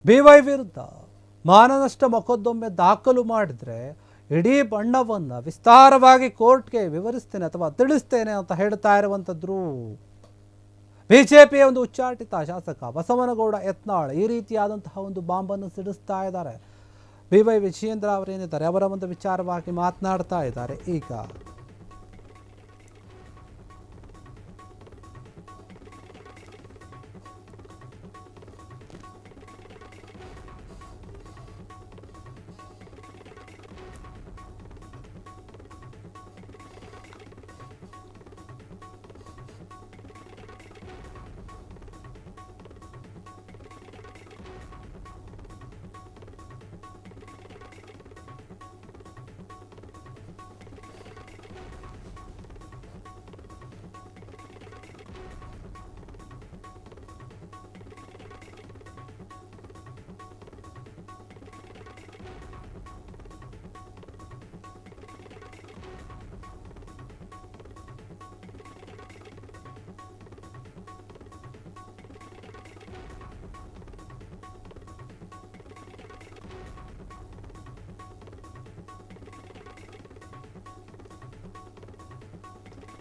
B Y ವಿರುದ್ಧ ಮಾನನಷ್ಟ ಮೊಕದ್ದಮೆ ದಾಖಲು ಮಾಡಿದರೆ ಇಡೀ ಬಣ್ಣವನ್ನು ವಿಸ್ತಾರವಾಗಿ ಕೋರ್ಟ್ಗೆ ವಿವರಿಸ್ತೇನೆ ಅಥವಾ ತಿಳಿಸ್ತೇನೆ ಅಂತ ಹೇಳ್ತಾ ಇರುವಂಥದ್ರು ಬಿಜೆಪಿಯ ಒಂದು ಉಚ್ಚಾಟಿತ ಶಾಸಕ ಬಸವನಗೌಡ ಯತ್ನಾಳ್ ಈ ರೀತಿಯಾದಂತಹ ಒಂದು ಬಾಂಬನ್ನು ಸಿಡಿಸ್ತಾ ಇದ್ದಾರೆ. ಬಿವೈ ವಿಜಯೇಂದ್ರ ಅವರೇನಿದ್ದಾರೆ ಅವರ ಒಂದು ವಿಚಾರವಾಗಿ ಮಾತನಾಡ್ತಾ ಇದ್ದಾರೆ. ಈಗ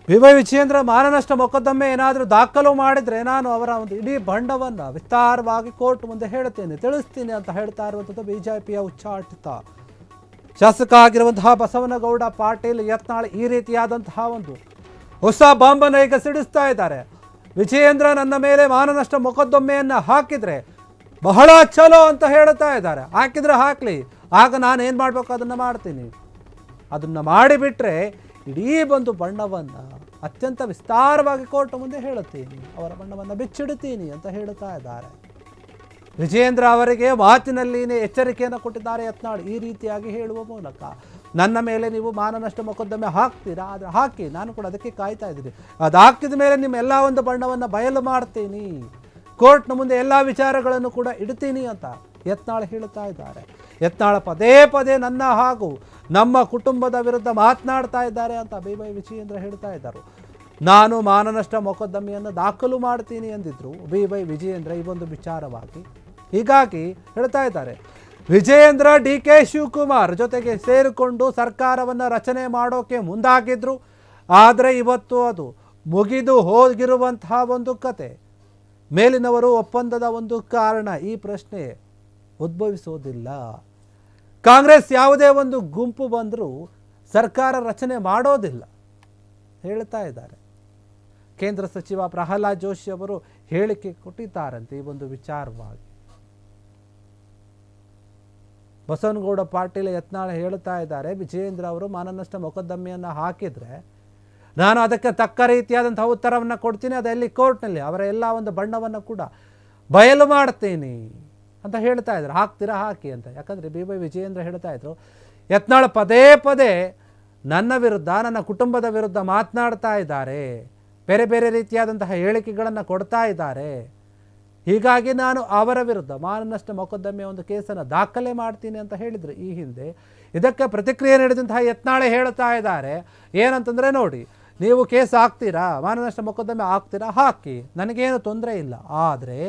ಬಿವೈ ವಿಜಯೇಂದ್ರ ಮಾನನಷ್ಟ ಮೊಕದ್ದಮೆ ಏನಾದರೂ ದಾಖಲು ಮಾಡಿದರೆ ನಾನು ಅವರ ಒಂದು ಇಡೀ ಬಂಡವನ್ನು ವಿಸ್ತಾರವಾಗಿ ಕೋರ್ಟ್ ಮುಂದೆ ಹೇಳ್ತೇನೆ, ತಿಳಿಸ್ತೀನಿ ಅಂತ ಹೇಳ್ತಾ ಇರುವಂಥದ್ದು ಬಿಜೆಪಿಯ ಉಚ್ಚಾಟಿತ ಶಾಸಕ ಆಗಿರುವಂತಹ ಬಸವನಗೌಡ ಪಾಟೀಲ್ ಯತ್ನಾಳ್ ಈ ರೀತಿಯಾದಂತಹ ಒಂದು ಹೊಸ ಬಾಂಬನ್ನು ಈಗ ಸಿಡಿಸ್ತಾ ಇದ್ದಾರೆ. ವಿಜಯೇಂದ್ರ ನನ್ನ ಮೇಲೆ ಮಾನನಷ್ಟ ಮೊಕದ್ದಮೆಯನ್ನು ಹಾಕಿದರೆ ಬಹಳ ಚಲೋ ಅಂತ ಹೇಳ್ತಾ ಇದ್ದಾರೆ. ಹಾಕಿದರೆ ಹಾಕಲಿ, ಆಗ ನಾನು ಏನು ಮಾಡಬೇಕು ಅದನ್ನು ಮಾಡ್ತೀನಿ. ಅದನ್ನು ಮಾಡಿಬಿಟ್ರೆ ಇಡೀ ಒಂದು ಬಣ್ಣವನ್ನು ಅತ್ಯಂತ ವಿಸ್ತಾರವಾಗಿ ಕೋರ್ಟ್ ಮುಂದೆ ಹೇಳುತ್ತೀನಿ, ಅವರ ಬಣ್ಣವನ್ನು ಬಿಚ್ಚಿಡುತ್ತೀನಿ ಅಂತ ಹೇಳ್ತಾ ಇದ್ದಾರೆ. ವಿಜಯೇಂದ್ರ ಅವರಿಗೆ ಮಾತಿನಲ್ಲಿನೇ ಎಚ್ಚರಿಕೆಯನ್ನು ಕೊಟ್ಟಿದ್ದಾರೆ ಯತ್ನಾಳ್. ಈ ರೀತಿಯಾಗಿ ಹೇಳುವ ಮೂಲಕ ನನ್ನ ಮೇಲೆ ನೀವು ಮಾನನಷ್ಟ ಮೊಕದ್ದಮೆ ಹಾಕ್ತೀರಾ, ಆದರೆ ಹಾಕಿ, ನಾನು ಕೂಡ ಅದಕ್ಕೆ ಕಾಯ್ತಾ ಇದ್ದೀನಿ. ಅದು ಹಾಕಿದ ಮೇಲೆ ನಿಮ್ಮ ಎಲ್ಲ ಒಂದು ಬಣ್ಣವನ್ನು ಬಯಲು ಮಾಡ್ತೀನಿ, ಕೋರ್ಟ್ನ ಮುಂದೆ ಎಲ್ಲ ವಿಚಾರಗಳನ್ನು ಕೂಡ ಇಡ್ತೀನಿ ಅಂತ ಯತ್ನಾಳ್ ಹೇಳ್ತಾ ಇದ್ದಾರೆ. ಯತ್ನಾಳ್ ಪದೇ ಪದೇ ನನ್ನ ಹಾಗೂ ನಮ್ಮ ಕುಟುಂಬದ ವಿರುದ್ಧ ಮಾತನಾಡ್ತಾ ಇದ್ದಾರೆ ಅಂತ ಬಿವೈ ವಿಜಯೇಂದ್ರ ಹೇಳ್ತಾ ಇದ್ದರು. ನಾನು ಮಾನನಷ್ಟ ಮೊಕದ್ದಮೆಯನ್ನು ದಾಖಲು ಮಾಡ್ತೀನಿ ಎಂದಿದ್ರು ಬಿವೈ ವಿಜಯೇಂದ್ರ ಈ ಒಂದು ವಿಚಾರವಾಗಿ. ಹೀಗಾಗಿ ಹೇಳ್ತಾ ಇದ್ದಾರೆ, ವಿಜಯೇಂದ್ರ ಡಿ ಕೆ ಶಿವಕುಮಾರ್ ಜೊತೆಗೆ ಸೇರಿಕೊಂಡು ಸರ್ಕಾರವನ್ನು ರಚನೆ ಮಾಡೋಕೆ ಮುಂದಾಗಿದ್ರು. ಆದರೆ ಇವತ್ತು ಅದು ಮುಗಿದು ಹೋಗಿರುವಂತಹ ಒಂದು ಕತೆ. ಮೇಲಿನವರು ಒಪ್ಪಂದದ ಒಂದು ಕಾರಣ ಈ ಪ್ರಶ್ನೆ ಉದ್ಭವಿಸೋದಿಲ್ಲ. ಕಾಂಗ್ರೆಸ್ ಯಾವುದೇ ಒಂದು ಗುಂಪು ಬಂದರೂ ಸರ್ಕಾರ ರಚನೆ ಮಾಡೋದಿಲ್ಲ ಹೇಳ್ತಾ ಇದ್ದಾರೆ. ಕೇಂದ್ರ ಸಚಿವ ಪ್ರಹ್ಲಾದ್ ಜೋಶಿ ಅವರು ಹೇಳಿಕೆ ಕೊಟ್ಟಿದ್ದಾರಂತೆ ಈ ಒಂದು ವಿಚಾರವಾಗಿ. ಬಸವನಗೌಡ ಪಾಟೀಲ್ ಯತ್ನಾಳ್ ಹೇಳ್ತಾ ಇದ್ದಾರೆ, ವಿಜಯೇಂದ್ರ ಅವರು ಮಾನನಷ್ಟ ಮೊಕದ್ದಮೆಯನ್ನು ಹಾಕಿದರೆ ನಾನು ಅದಕ್ಕೆ ತಕ್ಕ ರೀತಿಯಾದಂತಹ ಉತ್ತರವನ್ನು ಕೊಡ್ತೀನಿ, ಅದೆಲ್ಲಿ ಕೋರ್ಟ್ನಲ್ಲಿ ಅವರ ಎಲ್ಲ ಒಂದು ಬಣ್ಣವನ್ನು ಕೂಡ ಬಯಲು ಮಾಡ್ತೀನಿ ಅಂತ ಹೇಳ್ತಾ ಇದ್ರು. ಹಾಕ್ತೀರಾ ಹಾಕಿ ಅಂತ. ಯಾಕಂದರೆ ಬಿವೈ ವಿಜಯೇಂದ್ರ ಹೇಳ್ತಾ ಇದ್ರು, ಯತ್ನಾಳ್ ಪದೇ ಪದೇ ನನ್ನ ವಿರುದ್ಧ, ನನ್ನ ಕುಟುಂಬದ ವಿರುದ್ಧ ಮಾತನಾಡ್ತಾ ಇದ್ದಾರೆ, ಬೇರೆ ಬೇರೆ ರೀತಿಯಾದಂತಹ ಹೇಳಿಕೆಗಳನ್ನು ಕೊಡ್ತಾ ಇದ್ದಾರೆ. ಹೀಗಾಗಿ ನಾನು ಅವರ ವಿರುದ್ಧ ಮಾನನಷ್ಟ ಮೊಕದ್ದಮೆ ಒಂದು ಕೇಸನ್ನು ದಾಖಲೆ ಮಾಡ್ತೀನಿ ಅಂತ ಹೇಳಿದರು ಈ ಹಿಂದೆ. ಇದಕ್ಕೆ ಪ್ರತಿಕ್ರಿಯೆ ನೀಡಿದಂತಹ ಯತ್ನಾಳೇ ಹೇಳ್ತಾ ಇದ್ದಾರೆ ಏನಂತಂದರೆ, ನೋಡಿ, ನೀವು ಕೇಸ್ ಹಾಕ್ತೀರಾ, ಮಾನನಷ್ಟ ಮೊಕದ್ದಮೆ ಹಾಕ್ತೀರಾ, ಹಾಕಿ, ನನಗೇನು ತೊಂದರೆ ಇಲ್ಲ. ಆದರೆ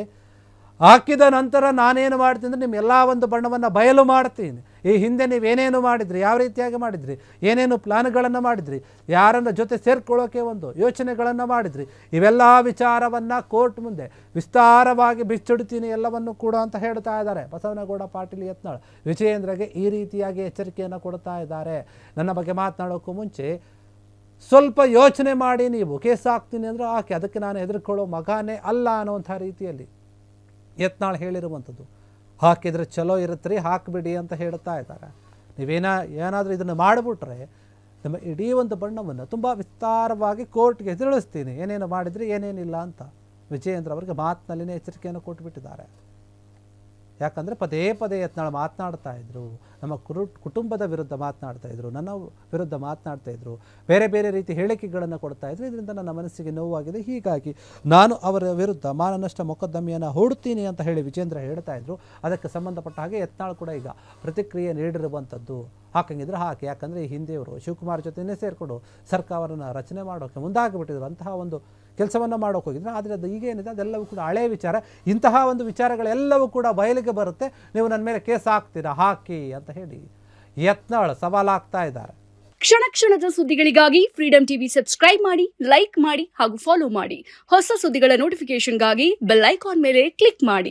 ಹಾಕಿದ ನಂತರ ನಾನೇನು ಮಾಡ್ತೀನಿ ಅಂದರೆ ನಿಮ್ಮ ಎಲ್ಲ ಒಂದು ಬಣ್ಣವನ್ನು ಬಯಲು ಮಾಡ್ತೀನಿ. ಈ ಹಿಂದೆ ನೀವೇನೇನು ಮಾಡಿದ್ರಿ, ಯಾವ ರೀತಿಯಾಗಿ ಮಾಡಿದ್ರಿ, ಏನೇನು ಪ್ಲಾನ್ಗಳನ್ನು ಮಾಡಿದ್ರಿ, ಯಾರನ್ನ ಜೊತೆ ಸೇರ್ಕೊಳ್ಳೋಕೆ ಒಂದು ಯೋಚನೆಗಳನ್ನು ಮಾಡಿದ್ರಿ, ಇವೆಲ್ಲ ವಿಚಾರವನ್ನು ಕೋರ್ಟ್ ಮುಂದೆ ವಿಸ್ತಾರವಾಗಿ ಬಿಚ್ಚಿಡ್ತೀನಿ ಎಲ್ಲವನ್ನು ಕೂಡ ಅಂತ ಹೇಳ್ತಾ ಇದ್ದಾರೆ ಬಸವನಗೌಡ ಪಾಟೀಲ್ ಯತ್ನಾಳ್. ವಿಜಯೇಂದ್ರಗೆ ಈ ರೀತಿಯಾಗಿ ಎಚ್ಚರಿಕೆಯನ್ನು ಕೊಡ್ತಾ ಇದ್ದಾರೆ. ನನ್ನ ಬಗ್ಗೆ ಮಾತನಾಡೋಕ್ಕೂ ಮುಂಚೆ ಸ್ವಲ್ಪ ಯೋಚನೆ ಮಾಡಿ, ನೀವು ಕೇಸ್ ಹಾಕ್ತೀನಿ ಅಂದರೆ ಹಾಕಿ, ಅದಕ್ಕೆ ನಾನು ಹೆದರ್ಕೊಳ್ಳೋ ಮಗನೇ ಅಲ್ಲ ಅನ್ನೋಂಥ ರೀತಿಯಲ್ಲಿ ಯತ್ನಾಳ್ ಹೇಳಿರುವಂಥದ್ದು. ಹಾಕಿದರೆ ಚಲೋ ಇರುತ್ತೆ, ಹಾಕಿಬಿಡಿ ಅಂತ ಹೇಳ್ತಾ ಇದ್ದಾರೆ. ಏನಾದರೂ ಇದನ್ನು ಮಾಡಿಬಿಟ್ರೆ ನಮ್ಮ ಇಡೀ ಒಂದು ಬಣ್ಣವನ್ನು ತುಂಬ ವಿಸ್ತಾರವಾಗಿ ಕೋರ್ಟ್ಗೆ ತಿಳಿಸ್ತೀನಿ, ಏನೇನು ಮಾಡಿದ್ರಿ ಏನೇನಿಲ್ಲ ಅಂತ ವಿಜಯೇಂದ್ರ ಅವರಿಗೆ ಮಾತಿನಲ್ಲಿನೇ ಎಚ್ಚರಿಕೆಯನ್ನು ಕೊಟ್ಟುಬಿಟ್ಟಿದ್ದಾರೆ. ಯಾಕಂದರೆ ಪದೇ ಪದೇ ಯತ್ನಾಳ್ ಮಾತನಾಡ್ತಾ ಇದ್ರು, ನಮ್ಮ ಕುಟುಂಬದ ವಿರುದ್ಧ ಮಾತನಾಡ್ತಾ ಇದ್ರು, ನನ್ನ ವಿರುದ್ಧ ಮಾತನಾಡ್ತಾ ಇದ್ರು, ಬೇರೆ ಬೇರೆ ರೀತಿ ಹೇಳಿಕೆಗಳನ್ನು ಕೊಡ್ತಾ ಇದ್ರು. ಇದರಿಂದ ನನ್ನ ಮನಸ್ಸಿಗೆ ನೋವಾಗಿದೆ, ಹೀಗಾಗಿ ನಾನು ಅವರ ವಿರುದ್ಧ ಮಾನನಷ್ಟ ಮೊಕದ್ದಮೆಯನ್ನು ಹೂಡ್ತೀನಿ ಅಂತ ಹೇಳಿ ವಿಜಯೇಂದ್ರ ಹೇಳ್ತಾ ಇದ್ರು. ಅದಕ್ಕೆ ಸಂಬಂಧಪಟ್ಟ ಹಾಗೆ ಯತ್ನಾಳ್ ಕೂಡ ಈಗ ಪ್ರತಿಕ್ರಿಯೆ ನೀಡಿರುವಂಥದ್ದು. ಹಾಕಂಗಿದ್ರೆ ಹಾಕಿ, ಯಾಕಂದರೆ ಈ ಹಿಂದೆಯವರು ಶಿವಕುಮಾರ್ ಜೊತೆನೇ ಸೇರಿಕೊಂಡು ಸರ್ಕಾರವನ್ನು ರಚನೆ ಮಾಡೋಕ್ಕೆ ಮುಂದಾಗಿಬಿಟ್ಟಿದ್ರು. ಅಂತಹ ಒಂದು ಕೆಲಸವನ್ನು ಮಾಡೋಕೆ ಹೋಗಿದ್ರು. ಆದರೆ ಅದು ಈಗೇನಿದೆ ಅದೆಲ್ಲವೂ ಕೂಡ ಹಳೆಯ ವಿಚಾರ. ಇಂತಹ ಒಂದು ವಿಚಾರಗಳೆಲ್ಲವೂ ಕೂಡ ಬಯಲಿಗೆ ಬರುತ್ತೆ. ನೀವು ನನ್ನ ಮೇಲೆ ಕೇಸ್ ಹಾಕ್ತೀರಾ, ಹಾಕಿ ಅಂತ ಹೇಳಿ ಯತ್ನಾಳ್ ಸವಾಲಾಗ್ತಾ ಇದ್ದಾರೆ. ಕ್ಷಣ ಕ್ಷಣದ ಸುದ್ದಿಗಳಿಗಾಗಿ ಫ್ರೀಡಂ ಟಿವಿ ಸಬ್ಸ್ಕ್ರೈಬ್ ಮಾಡಿ, ಲೈಕ್ ಮಾಡಿ ಹಾಗೂ ಫಾಲೋ ಮಾಡಿ. ಹೊಸ ಸುದ್ದಿಗಳ ನೋಟಿಫಿಕೇಶನ್ಗಾಗಿ ಬೆಲ್ ಐಕಾನ್ ಮೇಲೆ ಕ್ಲಿಕ್ ಮಾಡಿ.